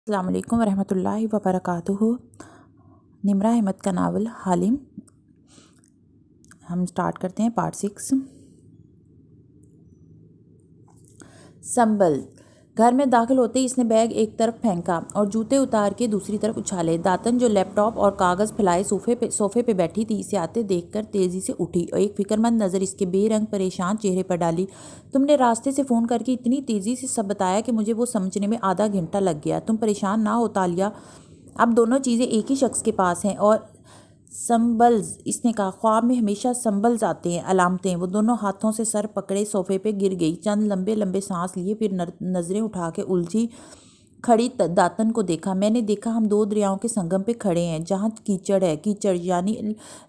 السلام علیکم ورحمۃ اللہ وبرکاتہ۔ نمرہ احمد کا ناول حالم، ہم سٹارٹ کرتے ہیں پارٹ 6۔ سنبل۔ گھر میں داخل ہوتے ہی اس نے بیگ ایک طرف پھینکا اور جوتے اتار کے دوسری طرف اچھالے۔ داتن جو لیپ ٹاپ اور کاغذ پھیلائے صوفے پہ بیٹھی تھی، اسے آتے دیکھ کر تیزی سے اٹھی اور ایک فکرمند نظر اس کے بے رنگ پریشان چہرے پر ڈالی۔ تم نے راستے سے فون کر کے اتنی تیزی سے سب بتایا کہ مجھے وہ سمجھنے میں آدھا گھنٹہ لگ گیا۔ تم پریشان نہ ہو تالیہ، اب دونوں چیزیں ایک ہی شخص کے پاس ہیں۔ اور سمبلز، اس نے کہا، خواب میں ہمیشہ سمبلز آتے ہیں، علامتیں۔ وہ دونوں ہاتھوں سے سر پکڑے صوفے پہ گر گئی، چند لمبے لمبے سانس لیے، پھر نظریں اٹھا کے الجھی کھڑی داتن کو دیکھا۔ میں نے دیکھا ہم دو دریاؤں کے سنگم پہ کھڑے ہیں، جہاں کیچڑ ہے، کیچڑ یعنی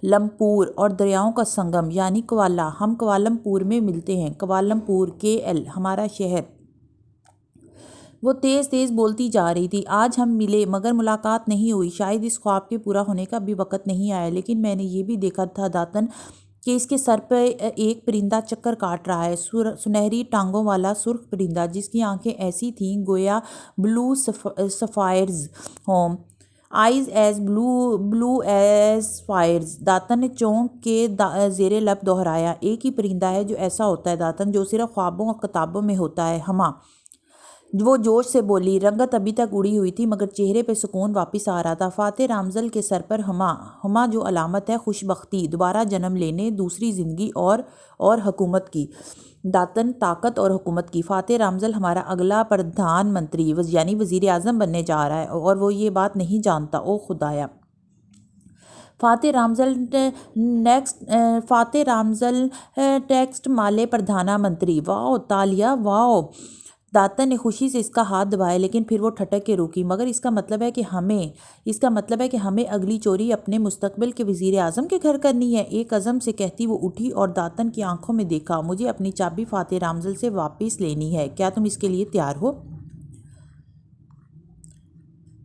لمپور، اور دریاؤں کا سنگم یعنی کوالہ۔ ہم کوالمپور میں ملتے ہیں، کوالمپور، KL ہمارا شہر۔ وہ تیز تیز بولتی جا رہی تھی۔ آج ہم ملے مگر ملاقات نہیں ہوئی، شاید اس خواب کے پورا ہونے کا بھی وقت نہیں آیا۔ لیکن میں نے یہ بھی دیکھا تھا داتن کہ اس کے سر پہ ایک پرندہ چکر کاٹ رہا ہے، سنہری ٹانگوں والا سرخ پرندہ جس کی آنکھیں ایسی تھیں گویا بلو سفائرز ہوں، آئیز ایز بلو ایز فائرز۔ داتن نے چونک کے زیر لب دہرایا، ایک ہی پرندہ ہے جو ایسا ہوتا ہے داتن، جو صرف خوابوں اور کتابوں میں ہوتا ہے۔ ہما، وہ جوش سے بولی، رنگت ابھی تک اڑی ہوئی تھی مگر چہرے پہ سکون واپس آ رہا تھا۔ فاتح رامزل کے سر پر ہما جو علامت ہے خوش بختی، دوبارہ جنم لینے، دوسری زندگی اور حکومت کی۔ داتن، طاقت اور حکومت کی۔ فاتح رامزل ہمارا اگلا پردھان منتری یعنی وزیر اعظم بننے جا رہا ہے اور وہ یہ بات نہیں جانتا۔ او خدایا! فاتح رامزل ٹیکسٹ مالے پردھانا منتری۔ واؤ تالیہ، واؤ! داتن نے خوشی سے اس کا ہاتھ دبایا لیکن پھر وہ ٹھٹک کے روکی۔ مگر اس کا مطلب ہے کہ ہمیں اگلی چوری اپنے مستقبل کے وزیر اعظم کے گھر کرنی ہے۔ ایک عزم سے کہتی وہ اٹھی اور داتن کی آنکھوں میں دیکھا۔ مجھے اپنی چابی فاتح رامزل سے واپس لینی ہے، کیا تم اس کے لیے تیار ہو؟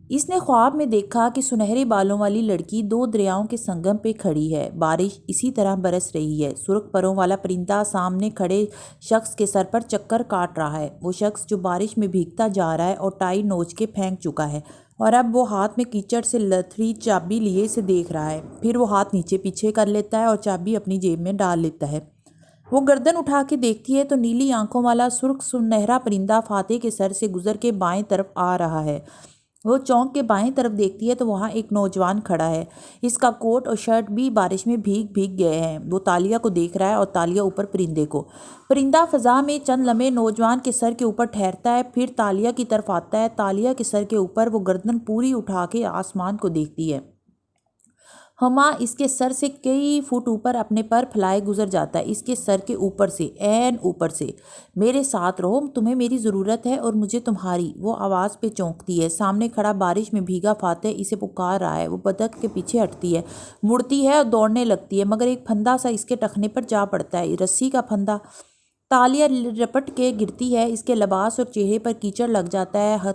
اس نے خواب میں دیکھا کہ سنہرے بالوں والی لڑکی دو دریاؤں کے سنگم پہ کھڑی ہے، بارش اسی طرح برس رہی ہے، سرخ پروں والا پرندہ سامنے کھڑے شخص کے سر پر چکر کاٹ رہا ہے، وہ شخص جو بارش میں بھیگتا جا رہا ہے اور ٹائی نوچ کے پھینک چکا ہے، اور اب وہ ہاتھ میں کیچڑ سے لتھڑی چابی لیے اسے دیکھ رہا ہے۔ پھر وہ ہاتھ نیچے پیچھے کر لیتا ہے اور چابی اپنی جیب میں ڈال لیتا ہے۔ وہ گردن اٹھا کے دیکھتی ہے تو نیلی آنکھوں والا سرخ سنہرا پرندہ فاتح کے سر سے گزر کے بائیں طرف آ رہا ہے۔ وہ چونک کے بائیں طرف دیکھتی ہے تو وہاں ایک نوجوان کھڑا ہے، اس کا کوٹ اور شرٹ بھی بارش میں بھیگ گئے ہیں۔ وہ تالیہ کو دیکھ رہا ہے اور تالیہ اوپر پرندے کو۔ پرندہ فضا میں چند لمحے نوجوان کے سر کے اوپر ٹھہرتا ہے، پھر تالیہ کی طرف آتا ہے۔ تالیہ کے سر کے اوپر وہ گردن پوری اٹھا کے آسمان کو دیکھتی ہے۔ ہما اس کے سر سے کئی فٹ اوپر اپنے پر پھیلائے گزر جاتا ہے، اس کے سر کے اوپر سے، عین اوپر سے۔ میرے ساتھ رہو، تمہیں میری ضرورت ہے اور مجھے تمہاری۔ وہ آواز پہ چونکتی ہے۔ سامنے کھڑا بارش میں بھیگا فاتح اسے پکار رہا ہے۔ وہ بدک کے پیچھے ہٹتی ہے، مڑتی ہے اور دوڑنے لگتی ہے مگر ایک پھندا سا اس کے ٹخنے پر جا پڑتا ہے، رسی کا پھندا۔ تالیہ رپٹ کے گرتی ہے، اس کے لباس اور چہرے پر کیچڑ لگ جاتا ہے،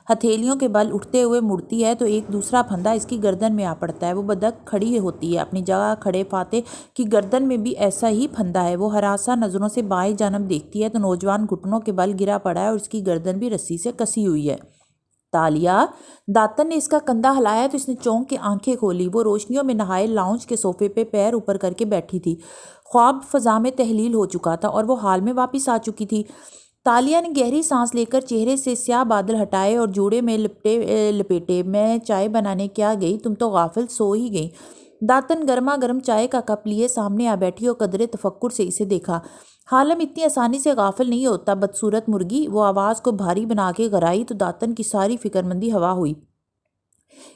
ہتھیلیوں کے بل اٹھتے ہوئے مڑتی ہے تو ایک دوسرا پھندا اس کی گردن میں آ پڑتا ہے۔ وہ بدک کھڑی ہوتی ہے، اپنی جگہ کھڑے فاتح کی گردن میں بھی ایسا ہی پھندا ہے۔ وہ ہراساں نظروں سے بائیں جانب دیکھتی ہے تو نوجوان گھٹنوں کے بل گرا پڑا ہے اور اس کی گردن بھی رسی سے کسی ہوئی ہے۔ تالیہ! داتن نے اس کا کندھا ہلایا تو اس نے چونک کے آنکھیں کھولی۔ وہ روشنیوں میں نہائے لاؤنج کے صوفے پہ پیر اوپر کر کے بیٹھی تھی، خواب فضا میں تحلیل ہو چکا تھا اور وہ حال میں واپس آ چکی تھی۔ تالیہ نے گہری سانس لے کر چہرے سے سیاہ بادل ہٹائے اور جوڑے میں لپیٹے۔ میں چائے بنانے کیا گئی، تم تو غافل سو ہی گئی۔ داتن گرما گرم چائے کا کپ لیے سامنے آ بیٹھی اور قدرے تفکر سے اسے دیکھا۔ حالم اتنی آسانی سے غافل نہیں ہوتا بدصورت مرغی۔ وہ آواز کو بھاری بنا کے گرائی تو داتن کی ساری فکرمندی ہوا ہوئی،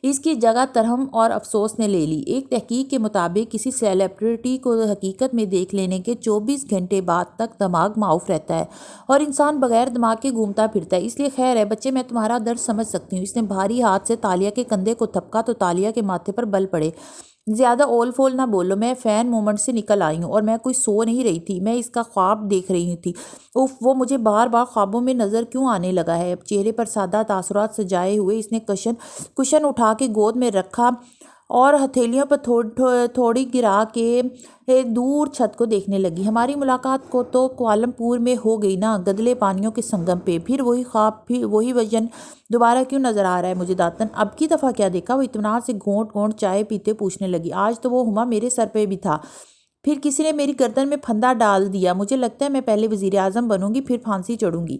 اس کی جگہ ترہم اور افسوس نے لے لی۔ ایک تحقیق کے مطابق کسی سیلیبریٹی کو حقیقت میں دیکھ لینے کے 24 گھنٹے بعد تک دماغ معاف رہتا ہے اور انسان بغیر دماغ کے گھومتا پھرتا ہے۔ اس لیے خیر ہے بچے، میں تمہارا درد سمجھ سکتی ہوں۔ اس نے بھاری ہاتھ سے تالیہ کے کندھے کو تھپکا تو تالیہ کے ماتھے پر بل پڑے۔ زیادہ اول فول نہ بولو، میں فین مومنٹ سے نکل آئی ہوں اور میں کوئی سو نہیں رہی تھی، میں اس کا خواب دیکھ رہی تھی۔ اف، وہ مجھے بار بار خوابوں میں نظر کیوں آنے لگا ہے؟ چہرے پر سادہ تاثرات سجائے ہوئے اس نے کشن اٹھا کے گود میں رکھا اور ہتھیلیوں پر تھوڑی گرا کے دور چھت کو دیکھنے لگی۔ ہماری ملاقات کو تو کوالمپور میں ہو گئی نا، گدلے پانیوں کے سنگم پہ۔ پھر وہی خواب، پھر وہی وژن دوبارہ کیوں نظر آ رہا ہے مجھے داتن؟ اب کی دفعہ کیا دیکھا؟ وہ اطمینان سے گھونٹ گھونٹ چائے پیتے پوچھنے لگی۔ آج تو وہ ہما میرے سر پہ بھی تھا، پھر کسی نے میری گردن میں پھندا ڈال دیا۔ مجھے لگتا ہے میں پہلے وزیر اعظم بنوں گی، پھر پھانسی چڑھوں گی۔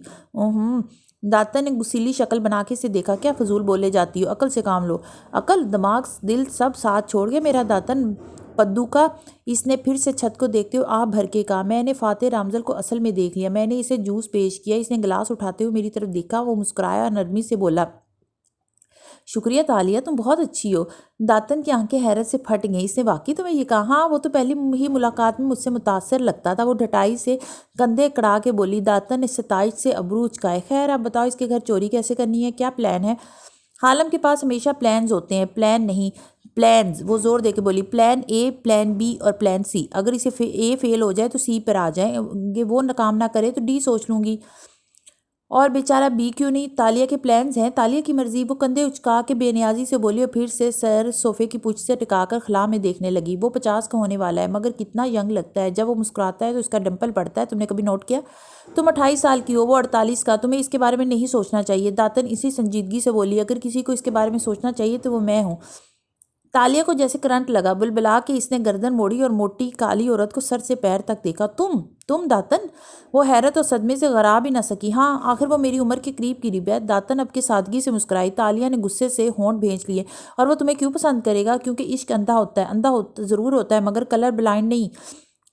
داتن نے غصیلی شکل بنا کے اسے دیکھا۔ کیا فضول بولے جاتی ہو؟ عقل سے کام لو۔ عقل، دماغ، دل سب ساتھ چھوڑ گئے میرا داتن پدو کا؟ اس نے پھر سے چھت کو دیکھتے ہوئے آہ بھر کے کہا۔ میں نے فاتح رامزل کو اصل میں دیکھ لیا۔ میں نے اسے جوس پیش کیا، اس نے گلاس اٹھاتے ہوئے میری طرف دیکھا، وہ مسکرایا اور نرمی سے بولا، شکریہ تالیہ، تم بہت اچھی ہو۔ داتن کی آنکھیں حیرت سے پھٹ گئیں۔ اس نے واقعی تمہیں یہ کہا؟ ہاں، وہ تو پہلی ہی ملاقات میں مجھ سے متاثر لگتا تھا۔ وہ ڈھٹائی سے کندھے کڑا کے بولی۔ داتن نے ستائش سے ابرو اچکائے۔ خیر اب بتاؤ، اس کے گھر چوری کیسے کرنی ہے؟ کیا پلان ہے؟ عالم کے پاس ہمیشہ پلانز ہوتے ہیں، پلان نہیں، پلانز۔ وہ زور دے کے بولی، پلان اے، پلان بی اور پلان سی۔ اگر اسے اے فیل ہو جائے تو سی پر آ جائیں گے، وہ کام نہ کرے تو ڈی سوچ لوں گی۔ اور بیچارہ بی کیوں نہیں؟ تالیہ کے پلانز ہیں، تالیہ کی مرضی۔ وہ کندھے اچکا کے بے نیازی سے بولی اور پھر سے سر صوفے کی پشت سے ٹکا کر خلا میں دیکھنے لگی۔ وہ 50 کا ہونے والا ہے، مگر کتنا ینگ لگتا ہے۔ جب وہ مسکراتا ہے تو اس کا ڈمپل پڑتا ہے، تم نے کبھی نوٹ کیا؟ تم 28 سال کی ہو، وہ 48 کا۔ تمہیں اس کے بارے میں نہیں سوچنا چاہیے۔ داتن اسی سنجیدگی سے بولی، اگر کسی کو اس کے بارے میں سوچنا چاہیے تو وہ میں ہوں۔ تالیہ کو جیسے کرنٹ لگا۔ بلبلا کے اس نے گردن موڑی اور موٹی کالی عورت کو سر سے پیر تک دیکھا۔ تم داتن؟ وہ حیرت اور صدمے سے غراب ہی نہ سکی۔ ہاں، آخر وہ میری عمر کے قریب ہے۔ داتن اب کے سادگی سے مسکرائی۔ تالیہ نے غصے سے ہونٹ بھینچ لیے۔ اور وہ تمہیں کیوں پسند کرے گا؟ کیونکہ عشق اندھا ہوتا ہے۔ اندھا ضرور ہوتا ہے مگر کلر بلائنڈ نہیں۔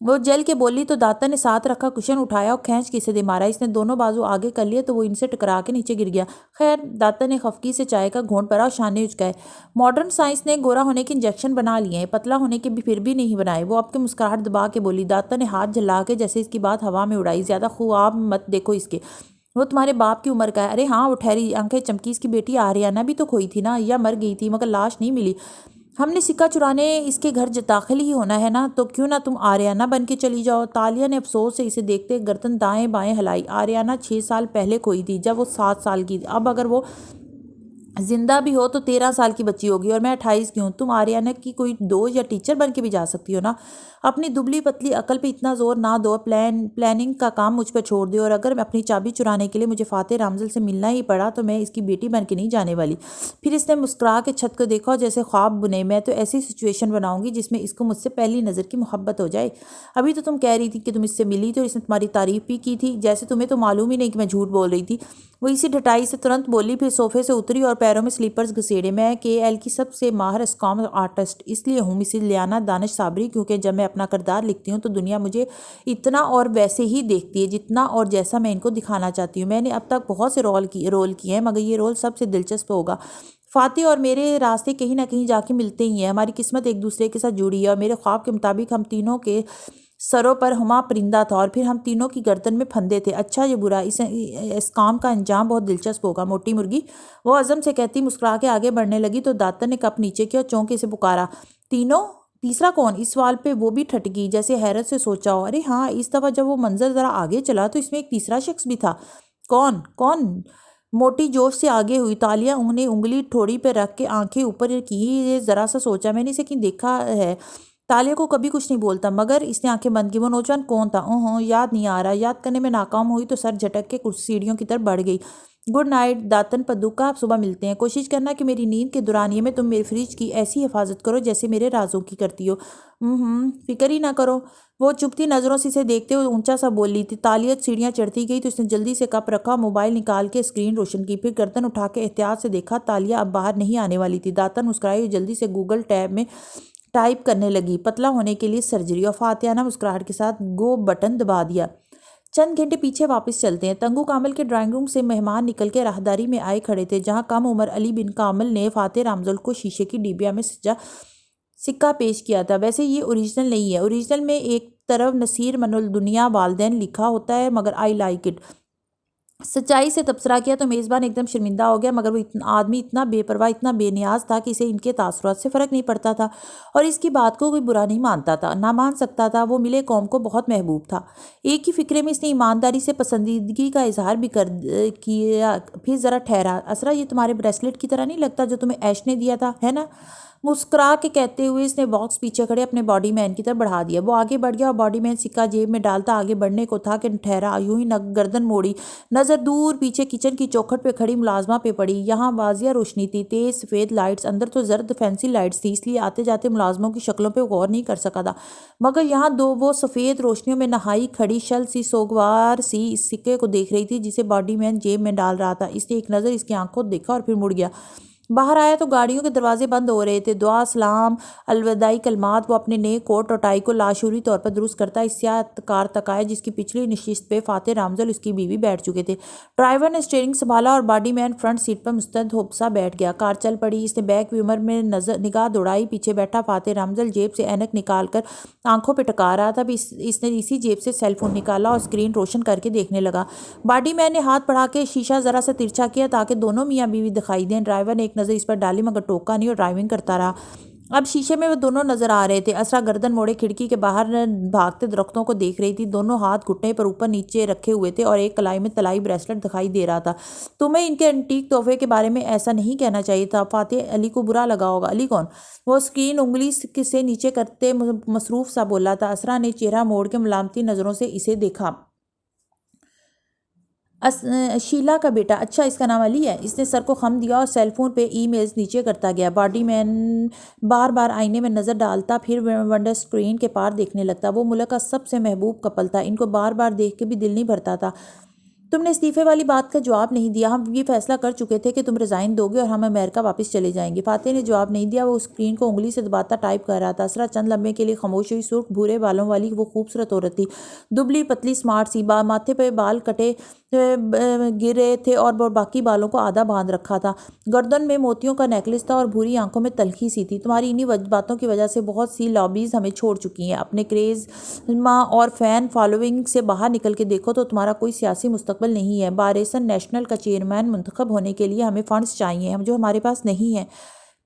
وہ جل کے بولی تو داتن نے ساتھ رکھا کشن اٹھایا اور کھینچ کے اسے دے مارا۔ اس نے دونوں بازو آگے کر لیے تو وہ ان سے ٹکرا کے نیچے گر گیا۔ خیر، داتن نے خفگی سے چائے کا گھونٹ بھرا اور شانے اچکائے۔ ماڈرن سائنس نے گورا ہونے کے انجیکشن بنا لیے ہیں، پتلا ہونے کے بھی پھر بھی نہیں بنائے۔ وہ اب کے مسکراہٹ دبا کے بولی۔ داتن نے ہاتھ جھلا کے جیسے اس کی بات ہوا میں اڑائی۔ زیادہ خواب مت دیکھو اس کے، وہ تمہارے باپ کی عمر کا ہے۔ ارے ہاں، وہ ٹھہری، آنکھیں چمکی۔ اس کی بیٹی آریانہ بھی تو کھوئی تھی نا، یا مر گئی تھی مگر لاش نہیں ملی۔ ہم نے سکہ چرانے اس کے گھر داخل ہی ہونا ہے نا، تو کیوں نہ تم آریانہ بن کے چلی جاؤ؟ تالیہ نے افسوس سے اسے دیکھتے گردن دائیں بائیں ہلائی۔ آریانہ 6 سال پہلے کھوئی تھی، جب وہ 7 سال کی تھی۔ اب اگر وہ زندہ بھی ہو تو 13 سال کی بچی ہوگی اور میں 28 کی ہوں۔ تم آریانہ کی کوئی دوست یا ٹیچر بن کے بھی جا سکتی ہو نا۔ اپنی دبلی پتلی عقل پہ اتنا زور نہ دو، پلاننگ کا کام مجھ پہ چھوڑ دو۔ اور اگر اپنی چابی چرانے کے لیے مجھے فاتح رامزل سے ملنا ہی پڑا تو میں اس کی بیٹی بن کے نہیں جانے والی۔ پھر اس نے مسکرا کے چھت کو دیکھا اور جیسے خواب بنے، میں تو ایسی سچویشن بناؤں گی جس میں اس کو مجھ سے پہلی نظر کی محبت ہو جائے۔ ابھی تو تم کہہ رہی تھی کہ تم اس سے ملی تھی اور اس نے تمہاری تعریف بھی کی تھی، جیسے تمہیں تو معلوم ہی نہیں کہ میں جھوٹ بول رہی تھی۔ وہ اسی ڈھٹائی سے ترنت بولی، پھر صوفے سے اتری اور پیروں میں سلیپرز گھسیڑے۔ میں KL کی سب سے ماہر اسکام آرٹسٹ اس لیے ہوں مسز لیانا دانش صابری، کیونکہ جب میں اپنا کردار لکھتی ہوں تو دنیا مجھے اتنا اور ویسے ہی دیکھتی ہے جتنا اور جیسا میں ان کو دکھانا چاہتی ہوں۔ میں نے اب تک بہت سے رول کیے ہیں مگر یہ رول سب سے دلچسپ ہوگا۔ فاتح اور میرے راستے کہیں نہ کہیں جا کے ملتے ہی ہیں، ہماری قسمت ایک دوسرے کے ساتھ جڑی ہے اور میرے خواب کے مطابق ہم تینوں کے سروں پر ہما پرندہ تھا اور پھر ہم تینوں کی گردن میں پھندے تھے۔ اچھا یا برا، اس کام کا انجام بہت دلچسپ ہوگا موٹی مرغی، وہ عزم سے کہتی مسکرا کے آگے بڑھنے لگی تو داتن نے کپ نیچے کیا اور چونکے سے پکارا، تینوں؟ تیسرا کون؟ اس سوال پہ وہ بھی ٹھٹ گئی جیسے حیرت سے سوچا ہو۔ ارے ہاں، اس دفعہ جب وہ منظر ذرا آگے چلا تو اس میں ایک تیسرا شخص بھی تھا۔ کون؟ موٹی جوش سے آگے ہوئی۔ تالیہ انہیں انگلی ٹھوڑی پہ رکھ کے آنکھیں اوپر کی، یہ ذرا سا سوچا، میں نے اسے کہیں دیکھا ہے۔ تالیہ کو کبھی کچھ نہیں بولتا مگر اس نے آنکھیں بند کی۔ وہ نوجوان کون تھا؟ یاد نہیں آ رہا۔ یاد کرنے میں ناکام ہوئی تو سر جھٹک کے سیڑھیوں کی طرف بڑھ گئی۔ گڈ نائٹ داتن پدوکا، آپ صبح ملتے ہیں۔ کوشش کرنا کہ میری نیند کے دورانیے میں تم میرے فریج کی ایسی حفاظت کرو جیسے میرے رازوں کی کرتی ہو۔ فکر ہی نہ کرو۔ وہ چپتی نظروں سے اسے دیکھتے ہوئے اونچا سا بولی تھی۔ تالیہ سیڑھیاں چڑھتی گئی تو اس نے جلدی سے کپ رکھا، موبائل نکال کے اسکرین روشن کی، پھر گردن اٹھا کے احتیاط سے دیکھا۔ تالیہ اب باہر نہیں آنے والی تھی۔ داتن مسکرائی اور جلدی سے گوگل ٹیب میں ٹائپ کرنے لگی، پتلا ہونے کے لیے سرجری، اور فاتحانہ مسکراہٹ کے ساتھ گو بٹن دبا دیا۔ چند گھنٹے پیچھے واپس چلتے ہیں۔ تنگو کامل کے ڈرائنگ روم سے مہمان نکل کے راہداری میں آئے کھڑے تھے، جہاں کم عمر علی بن کامل نے فاتح رامزل کو شیشے کی ڈبیا میں سکہ پیش کیا تھا۔ ویسے یہ اوریجنل نہیں ہے، اوریجنل میں ایک طرف نصیر من الدنیا والدین لکھا ہوتا ہے مگر آئی لائک اٹ۔ سچائی سے تبصرہ کیا تو میزبان ایک دم شرمندہ ہو گیا، مگر وہ آدمی اتنا بے پرواہ، اتنا بے نیاز تھا کہ اسے ان کے تاثرات سے فرق نہیں پڑتا تھا اور اس کی بات کو کوئی برا نہیں مانتا تھا، نہ مان سکتا تھا۔ وہ ملے قوم کو بہت محبوب تھا۔ ایک ہی فقرے میں اس نے ایمانداری سے پسندیدگی کا اظہار بھی کیا۔ پھر ذرا ٹھہرا، اسرا یہ تمہارے بریسلٹ کی طرح نہیں لگتا جو تمہیں ایش نے دیا تھا، ہے نا؟ مسکرا کے کہتے ہوئے اس نے باکس پیچھے کھڑے اپنے باڈی مین کی طرف بڑھا دیا۔ وہ آگے بڑھ گیا اور باڈی مین سکہ جیب میں ڈالتا آگے بڑھنے کو تھا کہ ٹھہرا، یوں ہی گردن موڑی، نظر دور پیچھے کچن کی چوکھٹ پہ کھڑی ملازمہ پہ پڑی۔ یہاں واضح روشنی تھی، تیز سفید لائٹس، اندر تو زرد فینسی لائٹس تھی، اس لیے آتے جاتے ملازموں کی شکلوں پہ غور نہیں کر سکا تھا، مگر یہاں وہ سفید روشنیوں میں نہائی کھڑی شل سی سوگوار سی اس سکے کو دیکھ رہی تھی جسے باڈی مین جیب میں ڈال رہا تھا۔ اس نے ایک نظر اس کی آنکھوں دیکھا اور پھر مڑ گیا۔ باہر آیا تو گاڑیوں کے دروازے بند ہو رہے تھے۔ دعا، سلام، الوداعی کلمات وہ اپنے نئے کوٹ اور ٹائی کو لاشعوری طور پر درست کرتا اس سیاہ کار تک آیا جس کی پچھلی نشست پہ فاتح رامزل اس کی بیوی بیٹھ چکے تھے۔ ڈرائیور نے اسٹیئرنگ سنبھالا اور باڈی مین فرنٹ سیٹ پر مستند ہوپسا بیٹھ گیا۔ کار چل پڑی۔ اس نے بیک ویمر میں نگاہ دوڑائی۔ پیچھے بیٹھا فاتح رامزل جیب سے اینک نکال کر آنکھوں پہ ٹکا رہا تھا۔ اس نے اسی جیب سے سیل فون نکالا اور اسکرین روشن کر کے دیکھنے لگا۔ باڈی مین نے ہاتھ بڑھا کے شیشہ ذرا سا ترچھا کیا تاکہ دونوں میاں بیوی دکھائی دیں۔ ڈرائیور نے ایک نظر اس پر ڈالی مگر ٹوکا نہیں اور ڈرائیونگ کرتا رہا۔ اب شیشے میں وہ دونوں نظر آ رہے تھے۔ اسرا گردن موڑے کھڑکی کے باہر بھاگتے درختوں کو دیکھ رہی تھی۔ دونوں ہاتھ گھٹنے پر اوپر نیچے رکھے ہوئے تھے اور ایک کلائی میں طلائی بریسلٹ دکھائی دے رہا تھا۔ تمہیں ان کے انٹیک تحفے کے بارے میں ایسا نہیں کہنا چاہیے تھا، فاتح علی کو برا لگا ہوگا۔ علی کون؟ وہ اسکرین انگلی سے نیچے کرتے مصروف سا بولا تھا۔ اسرا نے چہرہ موڑ کے ملامتی نظروں سے اسے دیکھا۔ شیلا کا بیٹا؟ اچھا، اس کا نام علی ہے؟ اس نے سر کو خم دیا اور سیل فون پہ ای میلز نیچے کرتا گیا۔ باڈی مین بار بار آئینے میں نظر ڈالتا پھر ونڈو اسکرین کے پار دیکھنے لگتا۔ وہ ملک کا سب سے محبوب کپل تھا، ان کو بار بار دیکھ کے بھی دل نہیں بھرتا تھا۔ تم نے استعفے والی بات کا جواب نہیں دیا۔ ہم یہ فیصلہ کر چکے تھے کہ تم ریزائن دو گے اور ہم امریکہ واپس چلے جائیں گے۔ فاتح نے جواب نہیں دیا، وہ اسکرین کو انگلی سے دباتا ٹائپ کر رہا تھا۔ اسرا چند لمحے کے لیے خاموش ہوئی۔ سرخ بھورے بالوں والی وہ خوبصورت عورت تھی، دبلی پتلی سمارٹ سی، ماتھے پہ بال کٹے گر رہے تھے اور باقی بالوں کو آدھا باندھ رکھا تھا۔ گردن میں موتیوں کا نیکلس تھا اور بھوری آنکھوں میں تلخی سی تھی۔ تمہاری انہی باتوں کی وجہ سے بہت سی لابیز ہمیں چھوڑ چکی ہیں۔ اپنے کریزما اور فین فالوئنگ سے باہر نکل کے دیکھو تو تمہارا کوئی سیاسی مستقبل نہیں ہے۔ بارسن نیشنل کا چیئرمین منتخب ہونے کے لیے ہمیں فنڈز چاہیے جو ہمارے پاس نہیں ہیں۔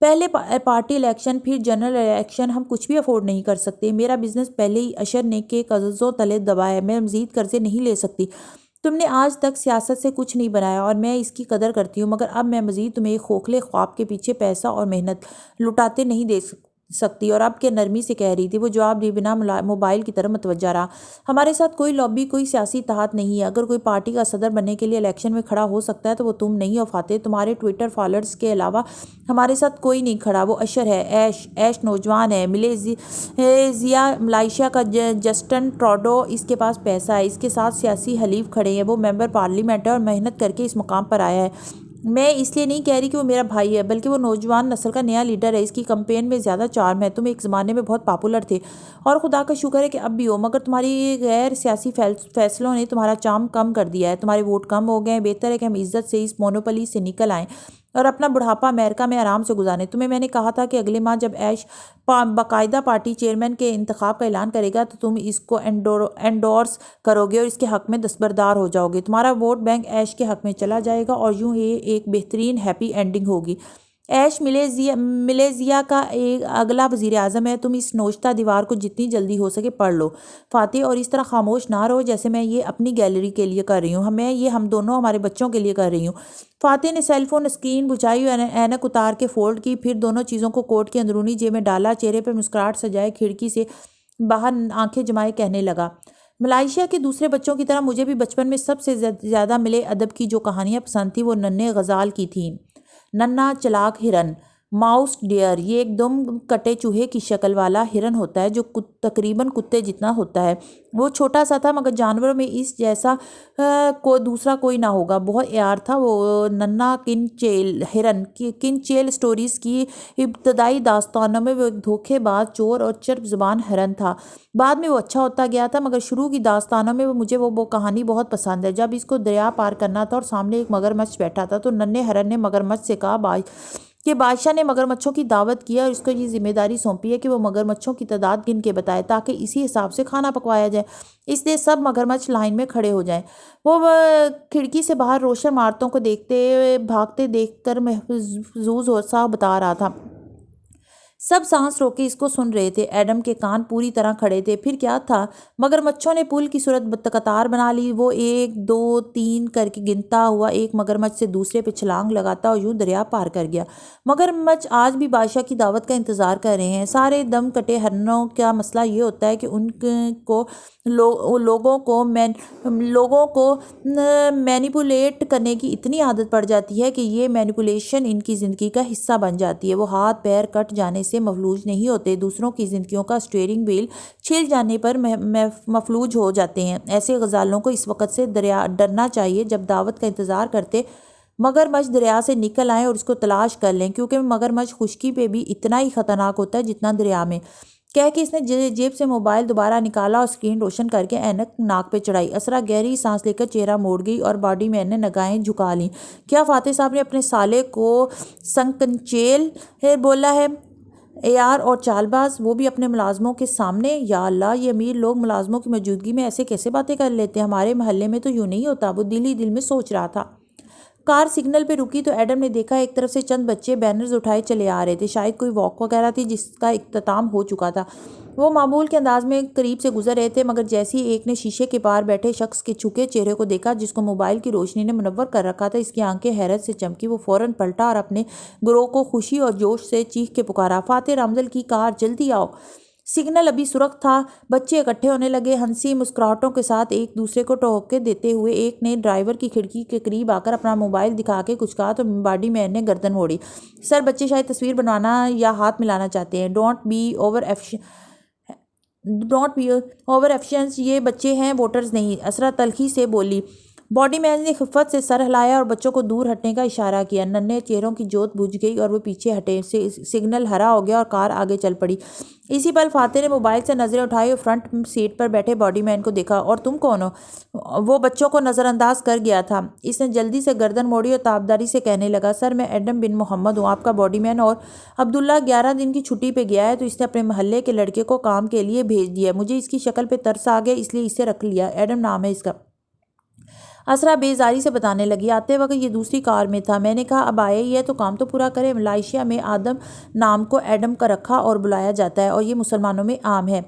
پہلے پارٹی الیکشن پھر جنرل الیکشن، ہم کچھ بھی افورڈ نہیں کر سکتے۔ میرا بزنس پہلے ہی اشر نے کے قرضوں تلے دبا ہے، میں مزید قرضے نہیں لے سکتی۔ تم نے آج تک سیاست سے کچھ نہیں بنایا اور میں اس کی قدر کرتی ہوں، مگر اب میں مزید تمہیں ایک کھوکھلے خواب کے پیچھے پیسہ اور محنت لٹاتے نہیں دے سکتی۔ اور اب کہ نرمی سے کہہ رہی تھی، وہ جواب دیے بنا موبائل کی طرف متوجہ رہا۔ ہمارے ساتھ کوئی لابی، کوئی سیاسی اتحاد نہیں ہے۔ اگر کوئی پارٹی کا صدر بننے کے لیے الیکشن میں کھڑا ہو سکتا ہے تو وہ تم نہیں ہو فاتح۔ تمہارے ٹویٹر فالوورز کے علاوہ ہمارے ساتھ کوئی نہیں کھڑا۔ وہ اشر ہے، ایش نوجوان ہے، ملیزیا ملائیشیا کا جسٹن ٹروڈو، اس کے پاس پیسہ ہے، اس کے ساتھ سیاسی حلیف کھڑے ہیں، وہ ممبر پارلیمنٹ ہے اور محنت کر کے اس مقام پر آیا ہے۔ میں اس لیے نہیں کہہ رہی کہ وہ میرا بھائی ہے، بلکہ وہ نوجوان نسل کا نیا لیڈر ہے۔ اس کی کمپین میں زیادہ چارم ہے۔ تم ایک زمانے میں بہت پاپولر تھے اور خدا کا شکر ہے کہ اب بھی ہو، مگر تمہاری غیر سیاسی فیصلوں نے تمہارا چارم کم کر دیا ہے۔ تمہارے ووٹ کم ہو گئے ہیں۔ بہتر ہے کہ ہم عزت سے اس مونوپلی سے نکل آئیں اور اپنا بڑھاپا امریکہ میں آرام سے گزاریں۔ تمہیں میں نے کہا تھا کہ اگلے ماہ جب ایش باقاعدہ پارٹی چیئرمین کے انتخاب کا اعلان کرے گا تو تم اس کو انڈورس کرو گے اور اس کے حق میں دستبردار ہو جاؤ گے۔ تمہارا ووٹ بینک ایش کے حق میں چلا جائے گا اور یوں یہ ایک بہترین ہیپی اینڈنگ ہوگی۔ ایش ملیزیا کا اگلا وزیر اعظم ہے۔ تم اس نوشتہ دیوار کو جتنی جلدی ہو سکے پڑھ لو فاتح، اور اس طرح خاموش نہ رہو جیسے میں یہ اپنی گیلری کے لیے کر رہی ہوں، میں یہ ہم دونوں ہمارے بچوں کے لیے کر رہی ہوں۔ فاتح نے سیل فون اسکرین بجھائی اور اینک اتار کے فولڈ کی، پھر دونوں چیزوں کو کوٹ کی اندرونی جیب میں ڈالا، چہرے پر مسکراہٹ سجائے کھڑکی سے باہر آنکھیں جمائے کہنے لگا، ملائیشیا کے دوسرے بچوں کی طرح مجھے بھی بچپن میں سب سے زیادہ ملے ادب کی جو کہانیاں پسند تھیں وہ ننھے غزال کی تھیں۔ ننھا چلاک ہرن، ماؤس ڈیئر، یہ ایک دم کٹے چوہے کی شکل والا ہرن ہوتا ہے جو تقریباً کتے جتنا ہوتا ہے۔ وہ چھوٹا سا تھا مگر جانوروں میں اس جیسا دوسرا کوئی نہ ہوگا، بہت عیار تھا وہ ننھا کنچیل ہرن۔ کنچیل سٹوریز کی ابتدائی داستانوں میں وہ ایک دھوکے باز، چور اور چرب زبان ہرن تھا۔ بعد میں وہ اچھا ہوتا گیا تھا مگر شروع کی داستانوں میں مجھے وہ کہانی بہت پسند ہے۔ جب اس کو دریا پار کرنا تھا اور سامنے ایک مگرمچھ بیٹھا تھا تو ننھے ہرن نے مگرمچھ سے کہا کہ بادشاہ نے مگرمچھوں کی دعوت کی ہے اور اس کو یہ ذمہ داری سونپی ہے کہ وہ مگرمچھوں کی تعداد گن کے بتائے تاکہ اسی حساب سے کھانا پکوایا جائے، اس لیے سب مگرمچھ لائن میں کھڑے ہو جائیں۔ وہ کھڑکی سے باہر روشن عمارتوں کو بھاگتے دیکھ کر محظوظ سا بتا رہا تھا، سب سانس روکے اس کو سن رہے تھے۔ ایڈم کے کان پوری طرح کھڑے تھے۔ پھر کیا تھا؟ مگرمچھوں نے پل کی صورت قطار بنا لی۔ وہ 1 2 3 کر کے گنتا ہوا ایک مگرمچھ سے دوسرے پہ چھلانگ لگاتا اور یوں دریا پار کر گیا۔ مگرمچھ آج بھی بادشاہ کی دعوت کا انتظار کر رہے ہیں۔ سارے دم کٹے ہرنوں کا مسئلہ یہ ہوتا ہے کہ ان کو لوگوں کو مینیپولیٹ کرنے کی اتنی عادت پڑ جاتی ہے کہ یہ مینیپولیشن ان کی زندگی کا حصہ بن جاتی ہے۔ وہ ہاتھ پیر کٹ جانے سے مفلوج نہیں ہوتے، دوسروں کی زندگیوں کا اسٹیئرنگ وہیل چھل جانے پر مفلوج ہو جاتے ہیں۔ ایسے غزالوں کو اس وقت سے ڈرنا چاہیے جب دعوت کا انتظار کرتے مگرمچھ دریا سے نکل آئیں اور اس کو تلاش کر لیں، کیونکہ مگرمچھ خشکی پہ بھی اتنا ہی خطرناک ہوتا ہے جتنا دریا میں۔ کہہ کے اس نے جیب سے موبائل دوبارہ نکالا اور اسکرین روشن کر کے اینک ناک پہ چڑھائی۔ اسرا گہری سانس لے کر چہرہ موڑ گئی اور باڈی مین نے نگاہیں جھکا لیں۔ کیا فاتح صاحب نے اپنے سالے کو سنکنچیل بولا ہے؟ عیار اور چال باز، وہ بھی اپنے ملازموں کے سامنے؟ یا اللہ، یہ امیر لوگ ملازموں کی موجودگی میں ایسے کیسے باتیں کر لیتے ہیں؟ ہمارے محلے میں تو یوں نہیں ہوتا۔ وہ دل ہی دل میں سوچ رہا تھا۔ کار سگنل پہ رکی تو ایڈم نے دیکھا ایک طرف سے چند بچے بینرز اٹھائے چلے آ رہے تھے۔ شاید کوئی واک وغیرہ تھی جس کا اختتام ہو چکا تھا۔ وہ معمول کے انداز میں قریب سے گزر رہے تھے، مگر جیسے ہی ایک نے شیشے کے پار بیٹھے شخص کے جھکے چہرے کو دیکھا جس کو موبائل کی روشنی نے منور کر رکھا تھا، اس کی آنکھیں حیرت سے چمکی۔ وہ فوراً پلٹا اور اپنے گروہ کو خوشی اور جوش سے چیخ کے پکارا، فاتح رمزل کی کار، جلدی آؤ! سگنل ابھی سرخ تھا۔ بچے اکٹھے ہونے لگے، ہنسی مسکراہٹوں کے ساتھ ایک دوسرے کو ٹوکے دیتے ہوئے۔ ایک نے ڈرائیور کی کھڑکی کے قریب آ کر اپنا موبائل دکھا کے کچھ کہا تو باڈی مین نے گردن موڑی۔ سر، بچے شاید تصویر بنوانا یا ہاتھ ملانا چاہتے ہیں۔ ڈونٹ بی اوور ایفیشینٹ، یہ بچے ہیں، ووٹرز نہیں، اسرا تلخی سے بولی۔ باڈی مین نے خفت سے سر ہلایا اور بچوں کو دور ہٹنے کا اشارہ کیا۔ ننھے چہروں کی جوت بجھ گئی اور وہ پیچھے ہٹے۔ سگنل ہرا ہو گیا اور کار آگے چل پڑی۔ اسی پل فاتح نے موبائل سے نظریں اٹھائی اور فرنٹ سیٹ پر بیٹھے باڈی مین کو دیکھا۔ اور تم کون ہو؟ وہ بچوں کو نظر انداز کر گیا تھا۔ اس نے جلدی سے گردن موڑی اور تابداری سے کہنے لگا، سر میں ایڈم بن محمد ہوں، آپ کا باڈی مین، اور عبداللہ 11 دن کی چھٹی پہ گیا ہے تو اس نے اپنے محلے کے لڑکے کو کام کے لیے بھیج دیا ہے۔ مجھے اس کی شکل پہ ترس آ گیا، اس لیے اسے رکھ لیا۔ ایڈم نام ہے اس کا۔ اسرا بیزاری سے بتانے لگی، آتے وقت یہ دوسری کار میں تھا۔ میں نے کہا اب آیا ہی ہے تو کام تو پورا کرے۔ ملائیشیا میں آدم نام کو ایڈم کا رکھا اور بلایا جاتا ہے اور یہ مسلمانوں میں عام ہے۔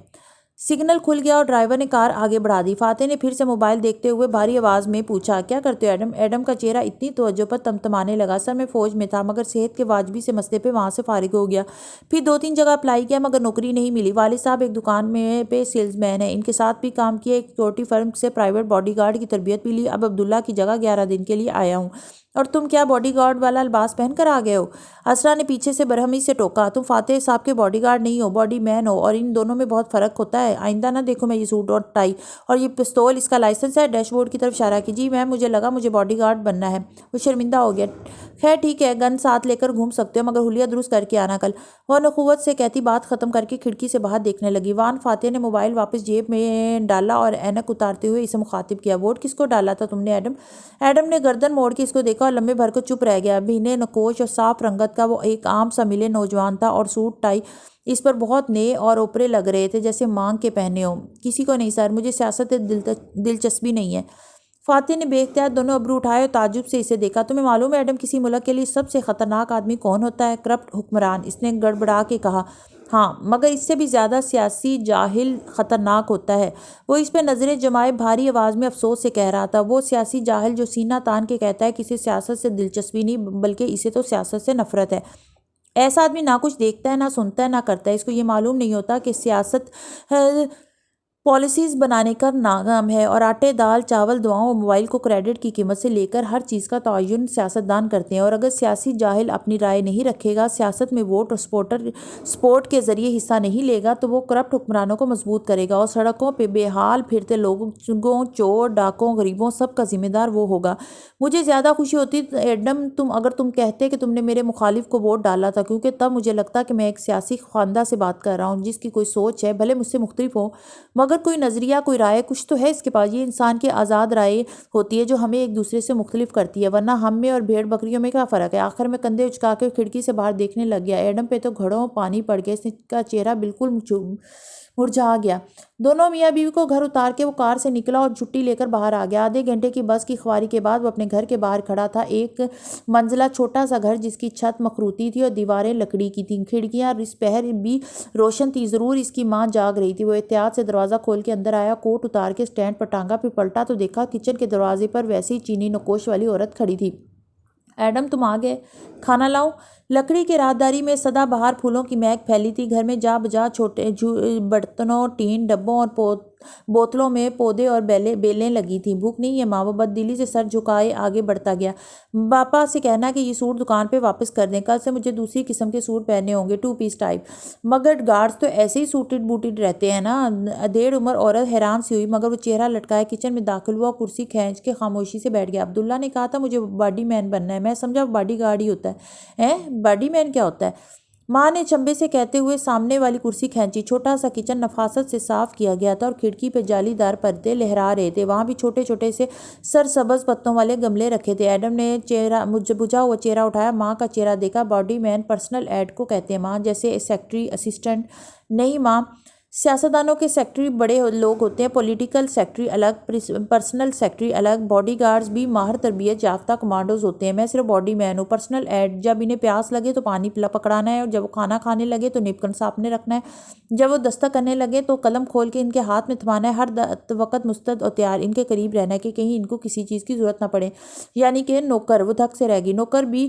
سگنل کھل گیا اور ڈرائیور نے کار آگے بڑھا دی۔ فاتح نے پھر سے موبائل دیکھتے ہوئے بھاری آواز میں پوچھا، کیا کرتے ہو ایڈم؟ ایڈم کا چہرہ اتنی توجہ پر تمتمانے لگا، سر میں فوج میں تھا، مگر صحت کے واجبی سے مسئلے پہ وہاں سے فارغ ہو گیا۔ پھر 2-3 جگہ اپلائی کیا مگر نوکری نہیں ملی۔ والد صاحب ایک دکان میں پہ سیلز مین ہیں، ان کے ساتھ بھی کام کیا، ایک سیکورٹی فرم سے پرائیویٹ باڈی گارڈ کی تربیت بھی لی۔ اب عبداللہ کی جگہ 11 دن کے لیے آیا ہوں۔ اور تم کیا باڈی گارڈ والا لباس پہن کر آ گئے ہو؟ اسرا نے پیچھے سے برہمی سے ٹوکا، تم فاتح صاحب کے باڈی گارڈ نہیں ہو، باڈی مین ہو، اور ان دونوں میں بہت فرق ہوتا ہے۔ آئندہ نہ دیکھو میں یہ سوٹ اور ٹائی اور یہ پستول، اس کا لائسنس ہے؟ ڈیش بورڈ کی طرف اشارہ کی۔ جی میم، مجھے لگا مجھے باڈی گارڈ بننا ہے۔ وہ شرمندہ ہو گیا۔ خیر ٹھیک ہے، گن ساتھ لے کر گھوم سکتے ہو مگر حلیہ درست کر کے آنا کل۔ وہ نخوت سے کہتی بات ختم کر کے کھڑکی سے باہر دیکھنے لگی۔ وان فاتح نے موبائل واپس جیب میں ڈالا اور اینک اتارتے ہوئے اسے مخاطب کیا، ووٹ کس کو ڈالا تھا تم نے ایڈم؟ ایڈم نے گردن موڑ کے اس کو دیکھا اور لمحے بھر کو چپ رہ گیا۔ بھینے نقوش اور صاف رنگت کا وہ ایک عام سا ملے نوجوان تھا اور سوٹ ٹائی اس پر بہت نئے اور اوپرے لگ رہے تھے، جیسے مانگ کے پہنے ہوں۔ کسی کو نہیں سر، مجھے سیاست دلچسپی نہیں ہے۔ فاتح نے بے اختیار دونوں ابرو اٹھائے اور تعجب سے اسے دیکھا۔ تمہیں معلوم ہے ایڈم کسی ملک کے لیے سب سے خطرناک آدمی کون ہوتا ہے؟ کرپٹ حکمران، اس نے گڑبڑا کے کہا۔ ہاں، مگر اس سے بھی زیادہ سیاسی جاہل خطرناک ہوتا ہے۔ وہ اس پہ نظریں جمائے بھاری آواز میں افسوس سے کہہ رہا تھا، وہ سیاسی جاہل جو سینہ تان کے کہتا ہے کہ اسے سیاست سے دلچسپی نہیں بلکہ اسے تو سیاست سے نفرت ہے۔ ایسا آدمی نہ کچھ دیکھتا ہے، نہ سنتا ہے، نہ کرتا ہے۔ اس کو یہ معلوم نہیں ہوتا کہ سیاست پالیسیز بنانے کا ناکام ہے اور آٹے دال چاول دواؤں اور موبائل کو کریڈٹ کی قیمت سے لے کر ہر چیز کا تعین سیاستدان کرتے ہیں۔ اور اگر سیاسی جاہل اپنی رائے نہیں رکھے گا، سیاست میں ووٹ اور سپورٹ کے ذریعے حصہ نہیں لے گا تو وہ کرپٹ حکمرانوں کو مضبوط کرے گا اور سڑکوں پہ بے حال پھرتے لوگوں، چور ڈاکوں، غریبوں، سب کا ذمہ دار وہ ہوگا۔ مجھے زیادہ خوشی ہوتی ایڈم اگر تم کہتے کہ تم نے میرے مخالف کو ووٹ ڈالا تھا، کیونکہ تب مجھے لگتا کہ میں ایک سیاسی خواندہ سے بات کر رہا ہوں جس کی کوئی سوچ ہے، بھلے مجھ سے مختلف ہو مگر کوئی نظریہ کوئی رائے کچھ تو ہے اس کے پاس. یہ انسان کی آزاد رائے ہوتی ہے جو ہمیں ایک دوسرے سے مختلف کرتی ہے، ورنہ ہم میں اور بھیڑ بکریوں میں کیا فرق ہے. آخر میں کندھے اچکا کے کھڑکی سے باہر دیکھنے لگ گیا. ایڈم پہ تو گھڑوں پانی پڑ گیا. اس کا چہرہ بالکل مرجھا گیا. دونوں میاں بیوی کو گھر اتار کے وہ کار سے نکلا اور چھٹی لے کر باہر آ گیا. آدھے گھنٹے کی بس کی خواری کے بعد وہ اپنے گھر کے باہر کھڑا تھا. ایک منزلہ چھوٹا سا گھر جس کی چھت مخروطی تھی اور دیواریں لکڑی کی تھیں. کھڑکیاں اس پہر بھی روشن تھی. ضرور اس کی ماں جاگ رہی تھی. وہ احتیاط سے دروازہ کھول کے اندر آیا، کوٹ اتار کے سٹینڈ پر ٹانگا، پھر پلٹا تو دیکھا کچن کے دروازے پر ویسے ہی چینی نوکوش والی عورت کھڑی تھی. ایڈم تم آ گئے، کھانا لاؤں؟ لکڑی کے راداری میں سدا بہار پھولوں کی مہک پھیلی تھی. گھر میں جا بجا چھوٹے برتنوں، ٹین، ڈبوں اور بوتلوں میں پودے اور بیلیں لگی تھیں. بھوک نہیں ہے ماں؟ وہ بددلی سے سر جھکائے آگے بڑھتا گیا. باپا سے کہنا کہ یہ سوٹ دکان پہ واپس کر دیں. کل سے مجھے دوسری قسم کے سوٹ پہننے ہوں گے، 2 پیس ٹائپ. مگر گارڈز تو ایسے ہی سوٹڈ بوٹڈ رہتے ہیں نا. دیر عمر عورت حیران سی ہوئی مگر وہ چہرہ لٹکائے کچن میں داخل ہوا، کرسی کھینچ کے خاموشی سے بیٹھ گیا. عبداللہ نے کہا تھا مجھے باڈی مین بننا ہے. میں سمجھا باڈی گارڈ ہی ہوتا ہے. باڈی مین کیا ہوتا ہے؟ ماں نے چمبے سے کہتے ہوئے سامنے والی کرسی کھینچی. چھوٹا سا کچن نفاست سے صاف کیا گیا تھا اور کھڑکی پہ جالی دار پردے لہرا رہے تھے. وہاں بھی چھوٹے چھوٹے سے سرسبز پتوں والے گملے رکھے تھے. ایڈم نے بجھا ہوا چہرہ اٹھایا. ماں کا چہرہ دیکھا. باڈی مین پرسنل ایڈ کو کہتے ہیں ماں، جیسے سیکرٹری، اسسٹنٹ. نہیں ماں، سیاستدانوں کے سیکرٹری بڑے لوگ ہوتے ہیں. پولیٹیکل سیکرٹری الگ، پرسنل سیکرٹری الگ. باڈی گارڈز بھی ماہر تربیت یافتہ کمانڈوز ہوتے ہیں. میں صرف باڈی مین ہوں. پرسنل ایڈ، جب انہیں پیاس لگے تو پانی پکڑانا ہے، اور جب وہ کھانا کھانے لگے تو نیپکن صاپنے رکھنا ہے. جب وہ دستک کرنے لگے تو قلم کھول کے ان کے ہاتھ میں تھمانا ہے. ہر وقت مستعد اور تیار ان کے قریب رہنا ہے کہ کہیں ان کو کسی چیز کی ضرورت نہ پڑے. یعنی کہ نوکر. وہ دھک سے رہ گئی. نوکر بھی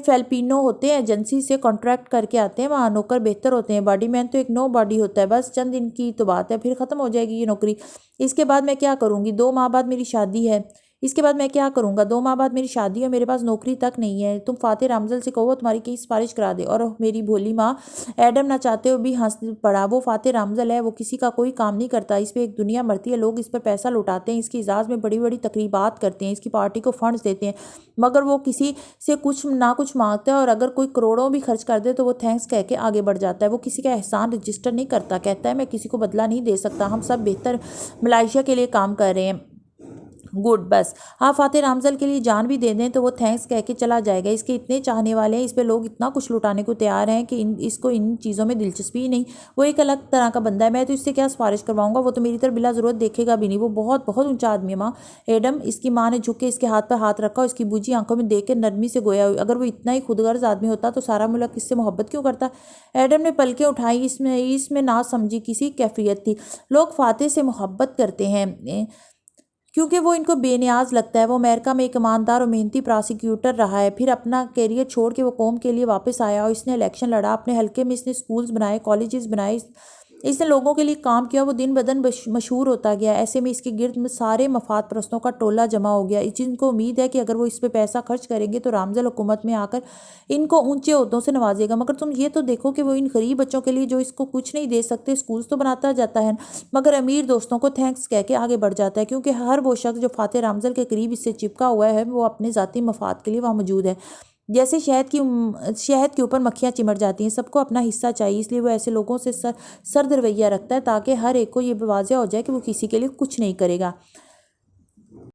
فلپینو ہوتے ہیں، ایجنسی سے کانٹریکٹ کر کے آتے ہیں. وہاں نوکر بہتر ہوتے ہیں. باڈی مین تو ایک نو باڈی ہوتا ہے. بس چند دن کی تو بات ہے، پھر ختم ہو جائے گی یہ نوکری. اس کے بعد میں کیا کروں گی؟ 2 ماہ بعد میری شادی ہے. اس کے بعد میں کیا کروں گا؟ 2 ماہ بعد میری شادی ہے، میرے پاس نوکری تک نہیں ہے. تم فاتح رامزل سے کہو تمہاری کہیں سفارش کرا دے. اور میری بھولی ماں. ایڈم نہ چاہتے ہوئے بھی ہنس پڑا. وہ فاتح رامزل ہے، وہ کسی کا کوئی کام نہیں کرتا. اس پہ ایک دنیا مرتی ہے. لوگ اس پر پیسہ لوٹاتے ہیں، اس کی اعزاز میں بڑی بڑی تقریبات کرتے ہیں، اس کی پارٹی کو فنڈز دیتے ہیں، مگر وہ کسی سے کچھ نہ کچھ مانگتا ہے. اور اگر کوئی کروڑوں بھی خرچ کر دے تو وہ تھینکس کہہ کے آگے بڑھ جاتا ہے. وہ کسی کا احسان رجسٹر نہیں کرتا. کہتا ہے میں کسی کو بدلہ نہیں دے سکتا. ہم سب بہتر ملائیشیا کے لیے کام کر رہے ہیں. گڈ. بس آپ فاتح رامزل کے لیے جان بھی دے دیں تو وہ تھینکس کہہ کے چلا جائے گا. اس کے اتنے چاہنے والے ہیں، اس پہ لوگ اتنا کچھ لٹانے کو تیار ہیں کہ اس کو ان چیزوں میں دلچسپی ہی نہیں. وہ ایک الگ طرح کا بندہ ہے. میں تو اس سے کیا سفارش کرواؤں گا؟ وہ تو میری طرف بلا ضرورت دیکھے گا بھی نہیں. وہ بہت بہت اونچا آدمی ہے ماں. ایڈم. اس کی ماں نے جھک کے اس کے ہاتھ پر ہاتھ رکھا اور اس کی بوجھی آنکھوں میں دیکھ کے نرمی سے گویا ہوئی. اگر وہ اتنا ہی خود غرض آدمی ہوتا تو سارا ملک اس سے محبت کیوں کرتا؟ ایڈم نے پلکیں اٹھائی. اس میں نہ سمجھی کسی کیفیت تھی. لوگ فاتح سے محبت کرتے ہیں کیونکہ وہ ان کو بے نیاز لگتا ہے. وہ امریکہ میں ایک ایماندار اور محنتی پراسیکیوٹر رہا ہے. پھر اپنا کیریئر چھوڑ کے وہ قوم کے لیے واپس آیا اور اس نے الیکشن لڑا. اپنے حلقے میں اس نے سکولز بنائے، کالجز بنائے. اس نے لوگوں کے لیے کام کیا. وہ دن بدن مشہور ہوتا گیا. ایسے میں اس کے گرد میں سارے مفاد پرستوں کا ٹولہ جمع ہو گیا، جن کو امید ہے کہ اگر وہ اس پہ پیسہ خرچ کریں گے تو رامزل حکومت میں آ کر ان کو اونچے عہدوں سے نوازے گا. مگر تم یہ تو دیکھو کہ وہ ان غریب بچوں کے لیے جو اس کو کچھ نہیں دے سکتے سکولز تو بناتا جاتا ہے، مگر امیر دوستوں کو تھینکس کہہ کے آگے بڑھ جاتا ہے. کیونکہ ہر وہ شخص جو فاتح رامزل کے قریب اس سے چپکا ہوا ہے وہ اپنے ذاتی مفاد کے لیے وہاں موجود ہے. جیسے شہد کے اوپر مکھیاں چمٹ جاتی ہیں. سب کو اپنا حصہ چاہیے، اس لیے وہ ایسے لوگوں سے سرد رویہ رکھتا ہے تاکہ ہر ایک کو یہ واضح ہو جائے کہ وہ کسی کے لیے کچھ نہیں کرے گا.